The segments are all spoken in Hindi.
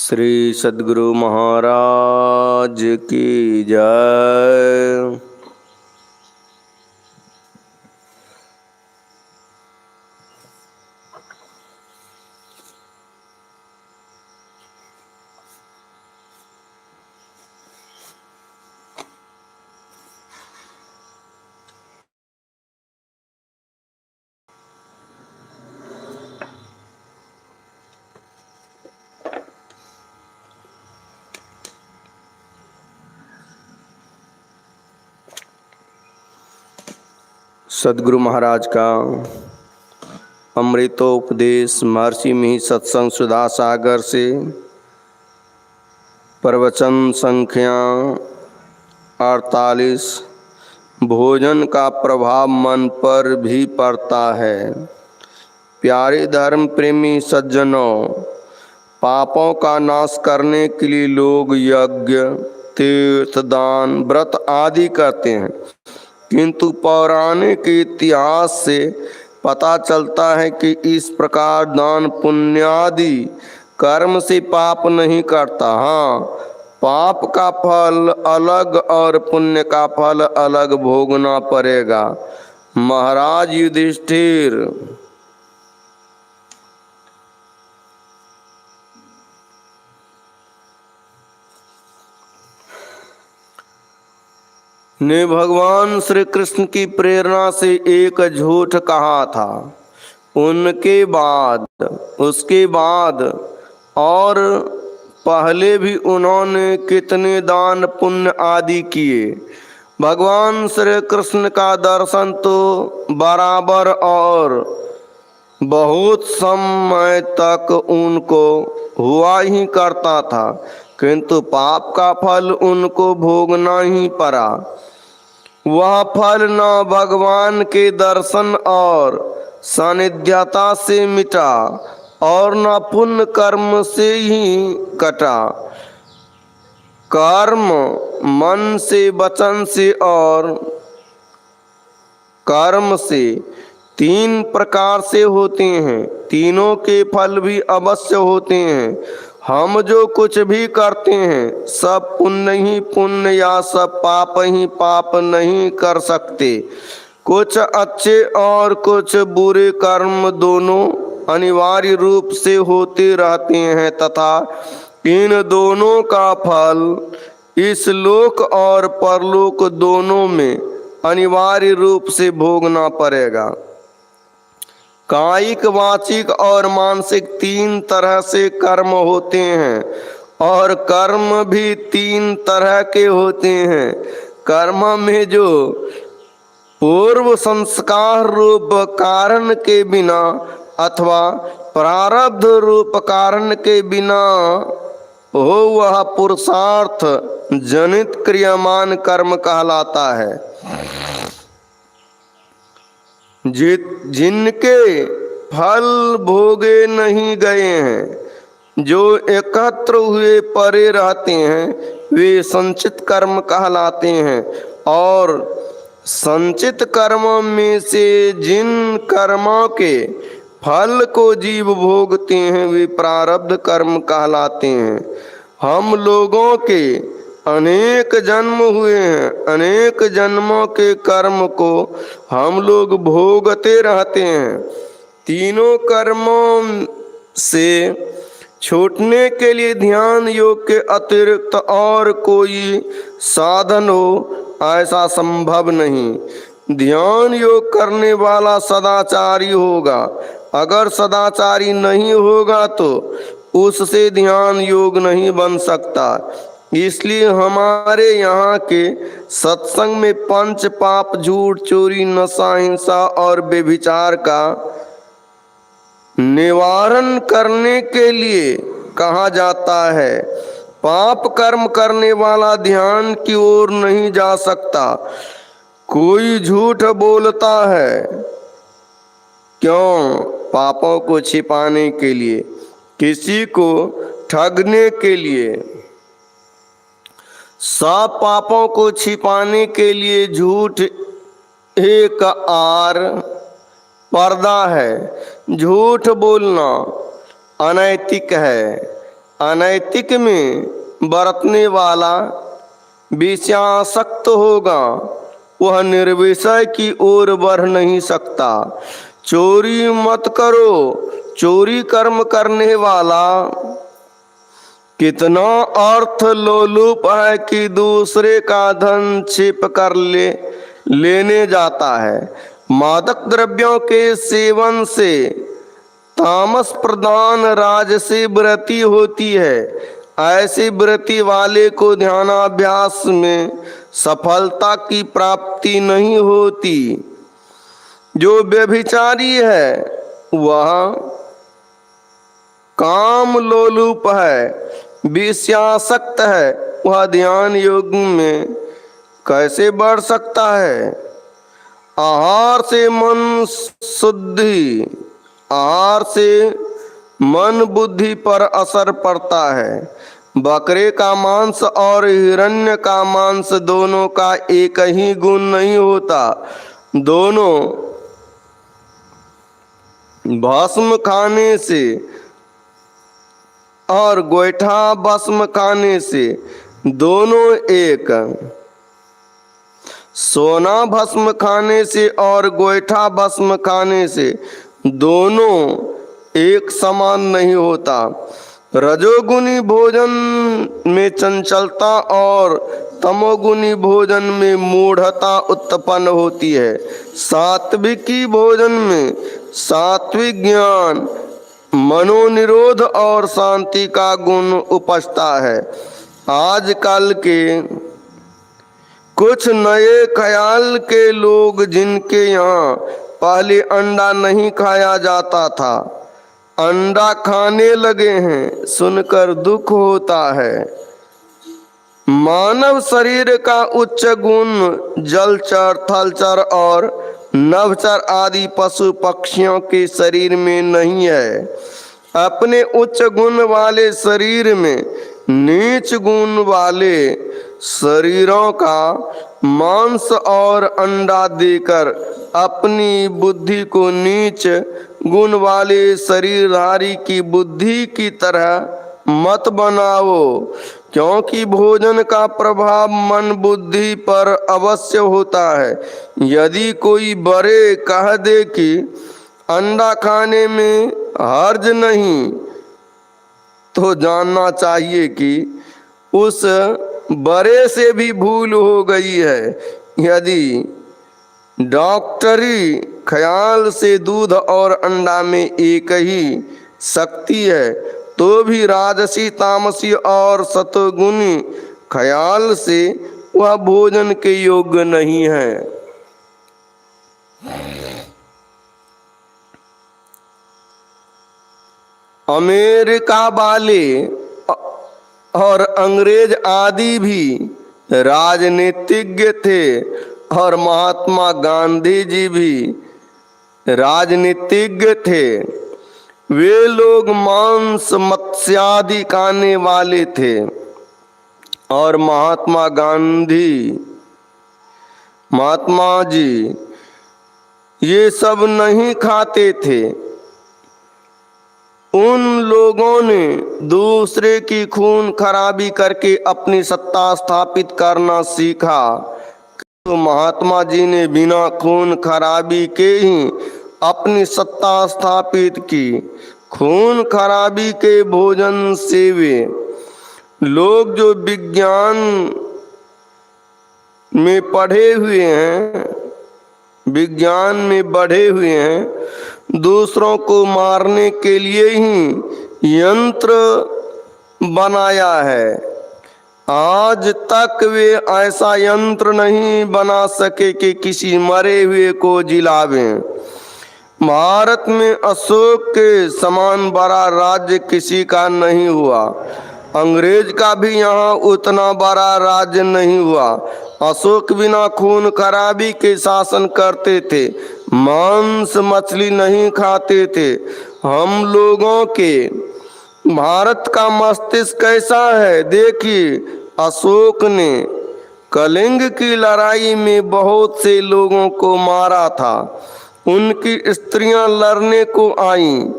श्री सद्गुरु महाराज की जय। सद्गुरु महाराज का अमृतोपदेश महर्षि मिहि सत्संग सुधा सागर से प्रवचन संख्या 48। भोजन का प्रभाव मन पर भी पड़ता है। प्यारे धर्म प्रेमी सज्जनों, पापों का नाश करने के लिए लोग यज्ञ, तीर्थ, दान, व्रत आदि करते हैं, किंतु पौराणिक इतिहास से पता चलता है कि इस प्रकार दान पुण्यादि कर्म से पाप नहीं करता। हाँ, पाप का फल अलग और पुण्य का फल अलग भोगना पड़ेगा। महाराज युधिष्ठिर, ने भगवान श्री कृष्ण की प्रेरणा से एक झूठ कहा था। उसके बाद और पहले भी उन्होंने कितने दान पुण्य आदि किए। भगवान श्री कृष्ण का दर्शन तो बराबर और बहुत समय तक उनको हुआ ही करता था, किंतु पाप का फल उनको भोगना ही पड़ा। वह फल न भगवान के दर्शन और सानिध्यता से मिटा और न पुण्य कर्म से ही कटा। कर्म मन से, वचन से और कर्म से तीन प्रकार से होते हैं। तीनों के फल भी अवश्य होते हैं। हम जो कुछ भी करते हैं सब पुण्य ही पुण्य या सब पाप ही पाप नहीं कर सकते। कुछ अच्छे और कुछ बुरे कर्म दोनों अनिवार्य रूप से होते रहते हैं तथा इन दोनों का फल इस लोक और परलोक दोनों में अनिवार्य रूप से भोगना पड़ेगा। कायिक, वाचिक और मानसिक तीन तरह से कर्म होते हैं और कर्म भी तीन तरह के होते हैं। कर्म में जो पूर्व संस्कार रूप कारण के बिना अथवा प्रारब्ध रूप कारण के बिना हो, वह पुरुषार्थ जनित क्रियामान कर्म कहलाता है। जिनके फल भोगे नहीं गए हैं, जो एकत्र हुए पड़े रहते हैं, वे संचित कर्म कहलाते हैं। और संचित कर्मों में से जिन कर्मों के फल को जीव भोगते हैं वे प्रारब्ध कर्म कहलाते हैं। हम लोगों के अनेक जन्म हुए हैं, अनेक जन्मों के कर्म को हम लोग भोगते रहते हैं। तीनों कर्मों से छूटने के लिए ध्यान योग के अतिरिक्त और कोई साधन हो, ऐसा संभव नहीं। ध्यान योग करने वाला सदाचारी होगा। अगर सदाचारी नहीं होगा तो उससे ध्यान योग नहीं बन सकता। इसलिए हमारे यहाँ के सत्संग में पंच पाप, झूठ, चोरी, नशा, हिंसा और व्यभिचार का निवारण करने के लिए कहा जाता है। पाप कर्म करने वाला ध्यान की ओर नहीं जा सकता। कोई झूठ बोलता है, क्यों? पापों को छिपाने के लिए, किसी को ठगने के लिए। सब पापों को छिपाने के लिए झूठ एक आर पर्दा है। झूठ बोलना अनैतिक है। अनैतिक में बरतने वाला विषयासक्त होगा, वह निर्विषय की ओर बढ़ नहीं सकता। चोरी मत करो, चोरी कर्म करने वाला कितना अर्थ लोलुप है कि दूसरे का धन छिप कर लेने जाता है। मादक द्रव्यों के सेवन से तामस प्रधान राजसी वृत्ति होती है। ऐसी वृत्ति वाले को ध्यानाभ्यास में सफलता की प्राप्ति नहीं होती। जो व्यभिचारी है वह काम लोलुप है, विषयासक्त है, वह ध्यान योग में कैसे बढ़ सकता है। आहार से मन शुद्धि, आहार से मन बुद्धि पर असर पड़ता है। बकरे का मांस और हिरण्य का मांस दोनों का एक ही गुण नहीं होता। दोनों भस्म खाने से और गोईठा भस्म खाने से दोनों एक, सोना भस्म खाने से और गोईठा भस्म खाने से दोनों एक समान नहीं होता। रजोगुनी भोजन में चंचलता और तमोगुनी भोजन में मूढ़ता उत्पन्न होती है। सात्विकी भोजन में सात्विक ज्ञान, मनोनिरोध और शांति का गुण उपजता है। आजकल के कुछ नए ख्याल के लोग जिनके यहाँ पहले अंडा नहीं खाया जाता था, अंडा खाने लगे हैं, सुनकर दुख होता है। मानव शरीर का उच्च गुण जलचर, थलचर और नभचर आदि पशु पक्षियों के शरीर में नहीं है। अपने उच्च गुण वाले शरीर में नीच गुण वाले शरीरों का मांस और अंडा देकर अपनी बुद्धि को नीच गुण वाले शरीरधारी की बुद्धि की तरह मत बनाओ, क्योंकि भोजन का प्रभाव मन बुद्धि पर अवश्य होता है। यदि कोई बड़े कह दे कि अंडा खाने में हर्ज नहीं, तो जानना चाहिए कि उस बड़े से भी भूल हो गई है। यदि डॉक्टरी ख्याल से दूध और अंडा में एक ही शक्ति है, तो भी राजसी, तामसी और सतोगुनी ख्याल से वह भोजन के योग्य नहीं है। अमेरिका वाले और अंग्रेज आदि भी राजनीतिज्ञ थे और महात्मा गांधी जी भी राजनीतिज्ञ थे। वे लोग मांस मत्स्यादि खाने वाले थे और महात्मा जी ये सब नहीं खाते थे। उन लोगों ने दूसरे की खून खराबी करके अपनी सत्ता स्थापित करना सीखा, तो महात्मा जी ने बिना खून खराबी के ही अपनी सत्ता स्थापित की। खून खराबी के भोजन से वे लोग जो विज्ञान में पढ़े हुए हैं, विज्ञान में बढ़े हुए हैं, दूसरों को मारने के लिए ही यंत्र बनाया है। आज तक वे ऐसा यंत्र नहीं बना सके कि किसी मरे हुए को जिलावें। भारत में अशोक के समान बड़ा राज्य किसी का नहीं हुआ। अंग्रेज का भी यहाँ उतना बड़ा राज्य नहीं हुआ। अशोक बिना खून खराबी के शासन करते थे, मांस मछली नहीं खाते थे। हम लोगों के भारत का मस्तिष्क कैसा है देखिए। अशोक ने कलिंग की लड़ाई में बहुत से लोगों को मारा था। उनकी स्त्रियां लड़ने को आईं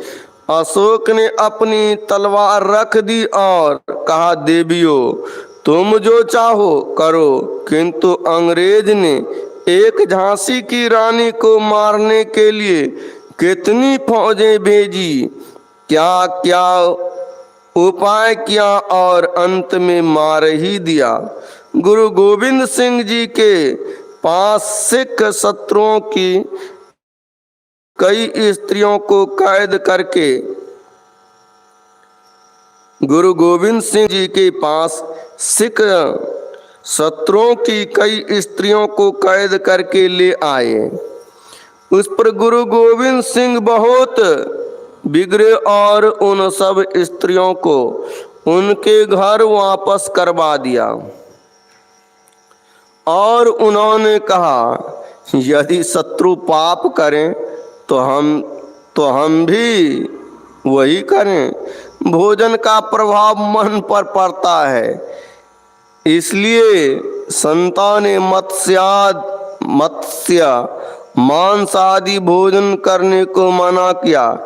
अशोक ने अपनी तलवार रख दी और कहा, देवियों तुम जो चाहो करो। किंतु अंग्रेज ने एक झांसी की रानी को मारने के लिए कितनी फौजें भेजी, क्या क्या उपाय किया और अंत में मार ही दिया। गुरु गोविंद सिंह जी के पास सिख शत्रुओं की कई स्त्रियों को कैद करके गुरु गोविंद सिंह जी के पास सिख शत्रुओं की कई स्त्रियों को कैद करके ले आए। उस पर गुरु गोविंद सिंह बहुत बिगड़े और उन सब स्त्रियों को उनके घर वापस करवा दिया और उन्होंने कहा, यदि शत्रु पाप करें तो हम भी वही करें। भोजन का प्रभाव मन पर पड़ता है, इसलिए संतों ने मत्स्य मांस आदि भोजन करने को मना किया।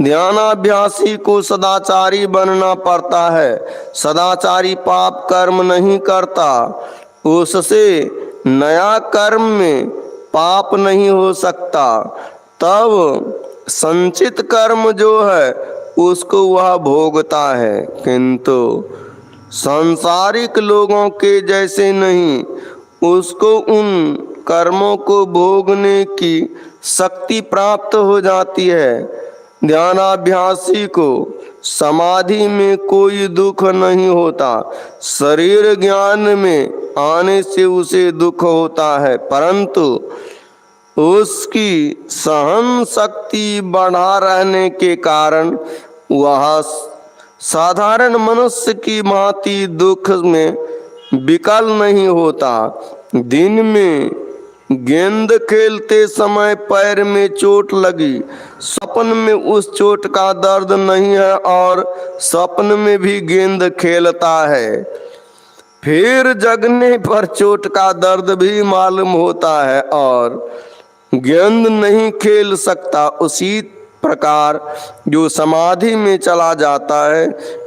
ध्यानाभ्यासी को सदाचारी बनना पड़ता है। सदाचारी पाप कर्म नहीं करता, उससे नया कर्म में पाप नहीं हो सकता। तब संचित कर्म जो है उसको वह भोगता है, किंतु सांसारिक लोगों के जैसे नहीं, उसको उन कर्मों को भोगने की शक्ति प्राप्त हो जाती है। ध्यानाभ्यासी को समाधि में कोई दुख नहीं होता। शरीर ज्ञान में आने से उसे दुख होता है, परंतु उसकी सहन शक्ति बढ़ा रहने के कारण वह साधारण मनुष्य की भांति दुख में विकल नहीं होता। दिन में गेंद खेलते समय पैर में चोट लगी, स्वप्न में उस चोट का दर्द नहीं है और स्वप्न में भी गेंद खेलता है। फिर जगने पर चोट का दर्द भी मालूम होता है और गेंद नहीं खेल सकता। उसी प्रकार जो समाधि में चला जाता है,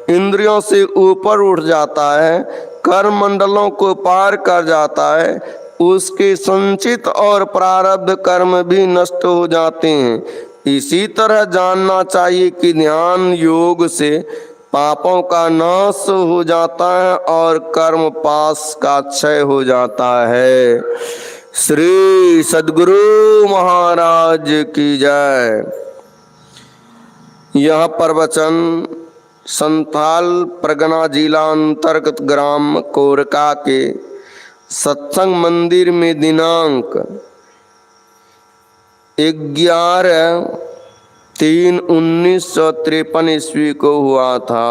इंद्रियों से ऊपर उठ जाता है, कर्म मंडलों को पार कर जाता है, उसके संचित और प्रारब्ध कर्म भी नष्ट हो जाते हैं। इसी तरह जानना चाहिए कि ध्यान योग से पापों का नाश हो जाता है और कर्म पाश का क्षय हो जाता है। श्री सद्गुरु महाराज की जय। यह प्रवचन संथाल परगना जिला अंतर्गत ग्राम कोरका के सत्संग मंदिर में दिनांक 11/3/1953 ईस्वी को हुआ था।